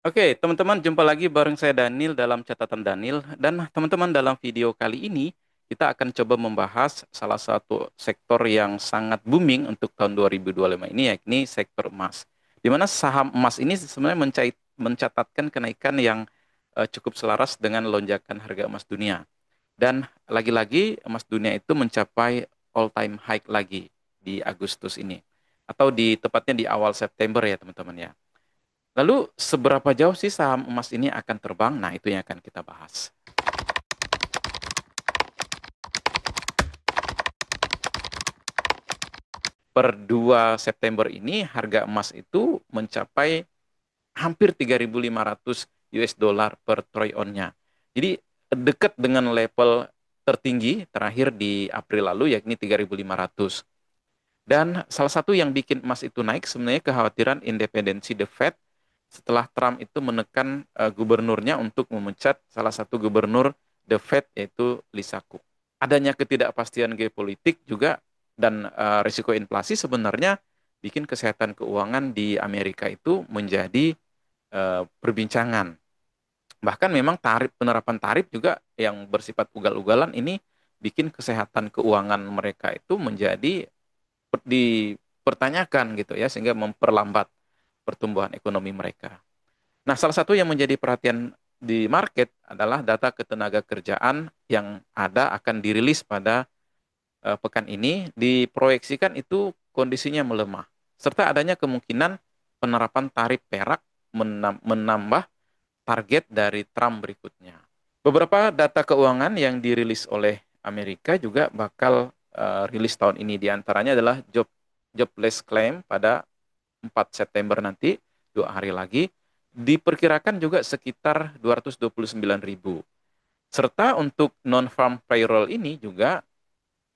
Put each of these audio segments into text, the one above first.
Oke, teman-teman, jumpa lagi bareng saya Daniel dalam catatan Daniel. Dan teman-teman, dalam video kali ini kita akan coba membahas salah satu sektor yang sangat booming untuk tahun 2025 ini, yakni sektor emas. Di mana saham emas ini sebenarnya mencatatkan kenaikan yang cukup selaras dengan lonjakan harga emas dunia. Dan lagi-lagi emas dunia itu mencapai all-time high lagi di Agustus ini. Atau tepatnya di awal September ya teman-teman ya. Lalu seberapa jauh sih saham emas ini akan terbang? Nah, itu yang akan kita bahas. Per 2 September ini harga emas itu mencapai hampir 3.500 US dollar per troy onnya. Jadi dekat dengan level tertinggi terakhir di April lalu yakni 3.500. Dan salah satu yang bikin emas itu naik sebenarnya kekhawatiran independensi The Fed setelah Trump itu menekan gubernurnya untuk memecat salah satu gubernur The Fed yaitu Lisa Cook. Adanya ketidakpastian geopolitik juga dan risiko inflasi sebenarnya bikin kesehatan keuangan di Amerika itu menjadi perbincangan. Bahkan memang penerapan tarif juga yang bersifat ugal-ugalan ini bikin kesehatan keuangan mereka itu menjadi dipertanyakan gitu ya, sehingga memperlambat pertumbuhan ekonomi mereka. Nah, salah satu yang menjadi perhatian di market adalah data ketenaga kerjaan yang ada akan dirilis pada pekan ini, diproyeksikan itu kondisinya melemah, serta adanya kemungkinan penerapan tarif perak menambah target dari Trump berikutnya. Beberapa data keuangan yang dirilis oleh Amerika juga bakal rilis tahun ini. Di antaranya adalah jobless claim pada 4 September nanti, 2 hari lagi. Diperkirakan juga sekitar 229 ribu. Serta untuk non-farm payroll ini juga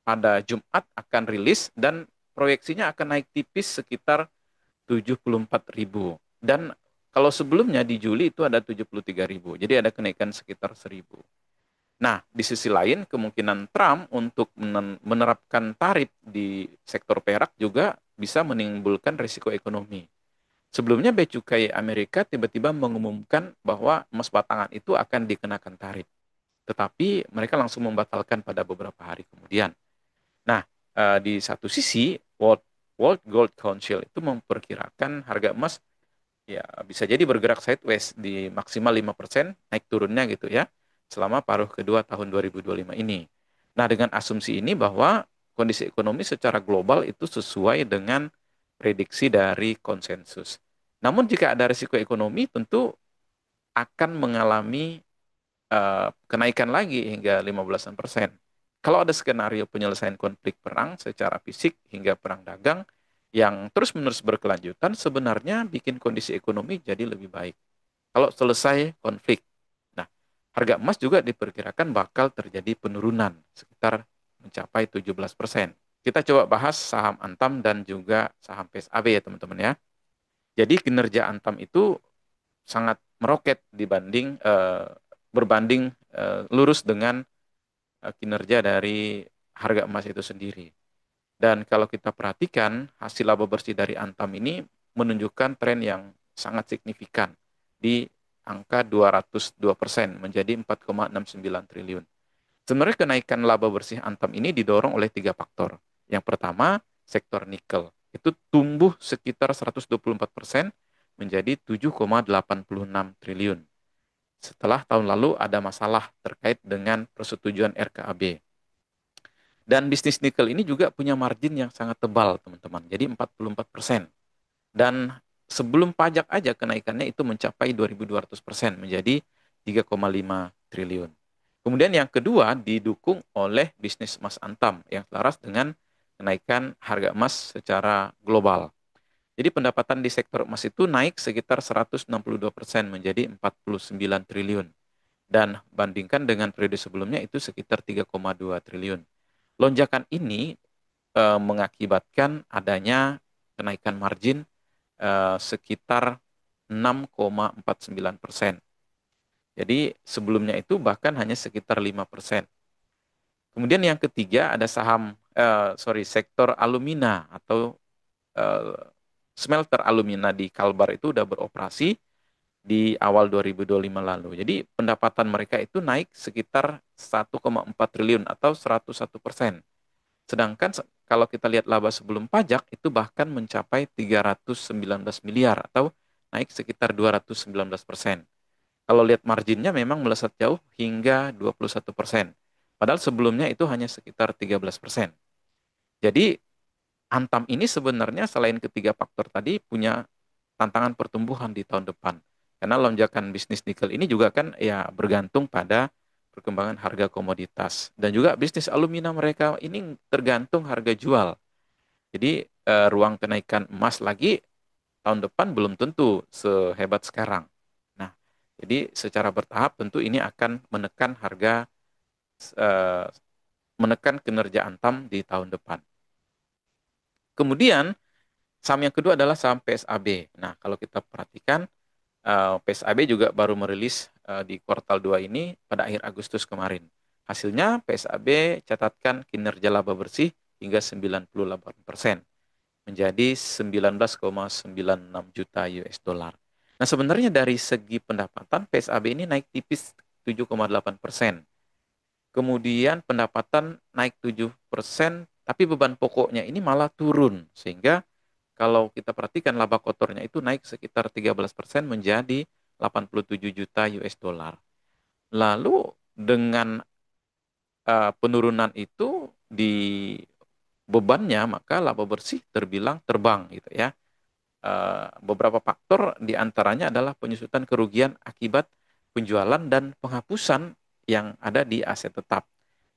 pada Jumat akan rilis dan proyeksinya akan naik tipis sekitar 74 ribu. Dan kalau sebelumnya di Juli itu ada 73 ribu. Jadi ada kenaikan sekitar 1.000. Nah, di sisi lain kemungkinan Trump untuk menerapkan tarif di sektor perak juga bisa menimbulkan risiko ekonomi. Sebelumnya Bea Cukai Amerika tiba-tiba mengumumkan bahwa emas batangan itu akan dikenakan tarif. Tetapi mereka langsung membatalkan pada beberapa hari kemudian. Nah, di satu sisi World Gold Council itu memperkirakan harga emas ya bisa jadi bergerak sideways di maksimal 5% naik turunnya gitu ya selama paruh kedua tahun 2025 ini. Nah, dengan asumsi ini bahwa kondisi ekonomi secara global itu sesuai dengan prediksi dari konsensus. Namun jika ada risiko ekonomi tentu akan mengalami kenaikan lagi hingga 15%. Kalau ada skenario penyelesaian konflik perang secara fisik hingga perang dagang yang terus-menerus berkelanjutan, sebenarnya bikin kondisi ekonomi jadi lebih baik. Kalau selesai konflik. Nah, harga emas juga diperkirakan bakal terjadi penurunan sekitar mencapai 17%. Kita coba bahas saham Antam dan juga saham PSAB ya teman-teman ya. Jadi kinerja Antam itu sangat meroket berbanding lurus dengan kinerja dari harga emas itu sendiri. Dan kalau kita perhatikan hasil laba bersih dari Antam ini menunjukkan tren yang sangat signifikan di angka 202% menjadi 4,69 triliun. Sebenarnya kenaikan laba bersih Antam ini didorong oleh 3 faktor. Yang pertama, sektor nikel. Itu tumbuh sekitar 124% menjadi 7,86 triliun. Setelah tahun lalu ada masalah terkait dengan persetujuan RKAB. Dan bisnis nikel ini juga punya margin yang sangat tebal, teman-teman. Jadi 44%. Dan sebelum pajak aja kenaikannya itu mencapai 2.200% menjadi 3,5 triliun. Kemudian yang kedua didukung oleh bisnis emas Antam yang selaras dengan kenaikan harga emas secara global. Jadi pendapatan di sektor emas itu naik sekitar 162% menjadi 49 triliun. Dan bandingkan dengan periode sebelumnya itu sekitar 3,2 triliun. Lonjakan ini mengakibatkan adanya kenaikan margin sekitar 6,49%. Jadi sebelumnya itu bahkan hanya sekitar 5%. Kemudian yang ketiga ada sektor alumina atau eh, smelter alumina di Kalbar itu udah beroperasi di awal 2025 lalu. Jadi pendapatan mereka itu naik sekitar 1,4 triliun atau 101%. Sedangkan kalau kita lihat laba sebelum pajak itu bahkan mencapai 319 miliar atau naik sekitar 219%. Kalau lihat marginnya memang melesat jauh hingga 21%. Padahal sebelumnya itu hanya sekitar 13%. Jadi Antam ini sebenarnya selain ketiga faktor tadi punya tantangan pertumbuhan di tahun depan. Karena lonjakan bisnis nikel ini juga kan ya bergantung pada perkembangan harga komoditas. Dan juga bisnis alumina mereka ini tergantung harga jual. Jadi ruang kenaikan emas lagi tahun depan belum tentu sehebat sekarang. Nah, jadi secara bertahap tentu ini akan menekan harga, eh, menekan kinerja Antam di tahun depan. Kemudian saham yang kedua adalah saham PSAB. Nah, kalau kita perhatikan, PSAB juga baru merilis di kuartal 2 ini pada akhir Agustus kemarin. Hasilnya PSAB catatkan kinerja laba bersih hingga 98%, menjadi 19,96 juta US dollar. Nah, sebenarnya dari segi pendapatan PSAB ini naik tipis 7,8%. Kemudian pendapatan naik 7%, tapi beban pokoknya ini malah turun. Sehingga kalau kita perhatikan laba kotornya itu naik sekitar 13% menjadi 87 juta US dollar. Lalu dengan penurunan itu di bebannya, maka laba bersih terbilang terbang gitu ya. Beberapa faktor diantaranya adalah penyusutan kerugian akibat penjualan dan penghapusan yang ada di aset tetap.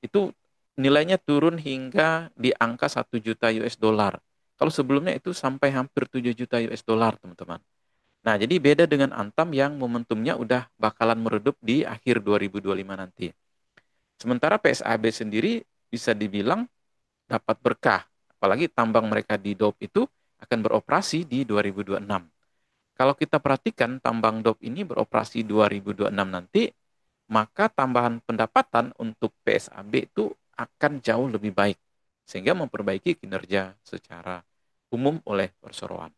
Itu nilainya turun hingga di angka 1 juta US dollar. Kalau sebelumnya itu sampai hampir 7 juta US dollar, teman-teman. Nah, jadi beda dengan Antam yang momentumnya udah bakalan meredup di akhir 2025 nanti. Sementara PSAB sendiri bisa dibilang dapat berkah. Apalagi tambang mereka di DOP itu akan beroperasi di 2026. Kalau kita perhatikan tambang DOP ini beroperasi 2026 nanti, maka tambahan pendapatan untuk PSAB itu akan jauh lebih baik. Sehingga memperbaiki kinerja secara umum oleh perseroan.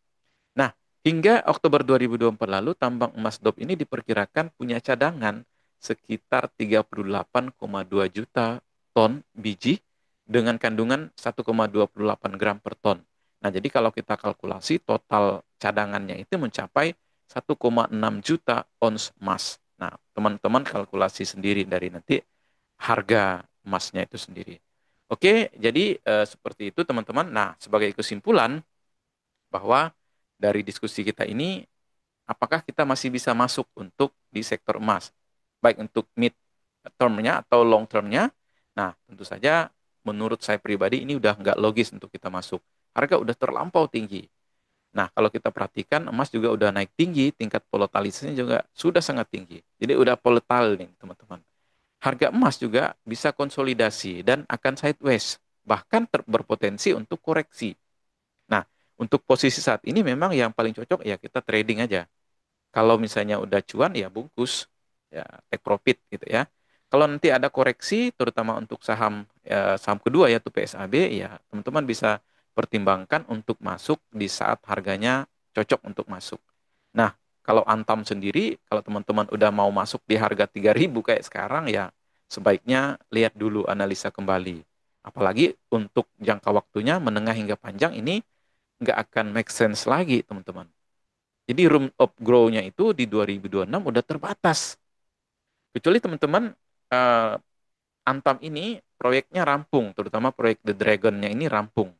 Nah, hingga Oktober 2024 lalu, tambang emas DOP ini diperkirakan punya cadangan sekitar 38,2 juta ton biji dengan kandungan 1,28 gram per ton. Nah, jadi kalau kita kalkulasi total cadangannya itu mencapai 1,6 juta ons emas. Nah, teman-teman kalkulasi sendiri dari nanti harga emasnya itu sendiri. Oke, jadi seperti itu teman-teman. Nah, sebagai kesimpulan bahwa dari diskusi kita ini, apakah kita masih bisa masuk untuk di sektor emas? Baik untuk mid termnya atau long termnya. Nah, tentu saja menurut saya pribadi ini udah nggak logis untuk kita masuk. Harga udah terlampau tinggi. Nah, kalau kita perhatikan emas juga udah naik tinggi, tingkat volatilitasnya juga sudah sangat tinggi. Jadi udah volatile nih, teman-teman. Harga emas juga bisa konsolidasi dan akan sideways, bahkan berpotensi untuk koreksi. Nah, untuk posisi saat ini memang yang paling cocok ya kita trading aja. Kalau misalnya udah cuan ya bungkus, ya take profit gitu ya. Kalau nanti ada koreksi, terutama untuk saham saham kedua yaitu PSAB, ya teman-teman bisa pertimbangkan untuk masuk di saat harganya cocok untuk masuk. Nah, kalau Antam sendiri, kalau teman-teman udah mau masuk di harga 3.000 kayak sekarang, ya sebaiknya lihat dulu analisa kembali. Apalagi untuk jangka waktunya menengah hingga panjang ini nggak akan make sense lagi, teman-teman. Jadi room of grow-nya itu di 2026 udah terbatas. Kecuali teman-teman eh, Antam ini proyeknya rampung, terutama proyek The Dragon-nya ini rampung.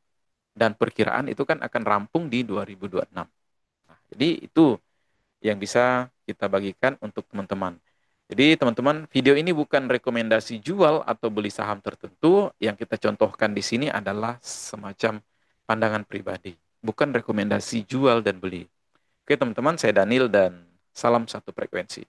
Dan perkiraan itu kan akan rampung di 2026. Nah, jadi itu yang bisa kita bagikan untuk teman-teman. Jadi teman-teman, video ini bukan rekomendasi jual atau beli saham tertentu. Yang kita contohkan di sini adalah semacam pandangan pribadi. Bukan rekomendasi jual dan beli. Oke teman-teman, saya Daniel dan salam satu frekuensi.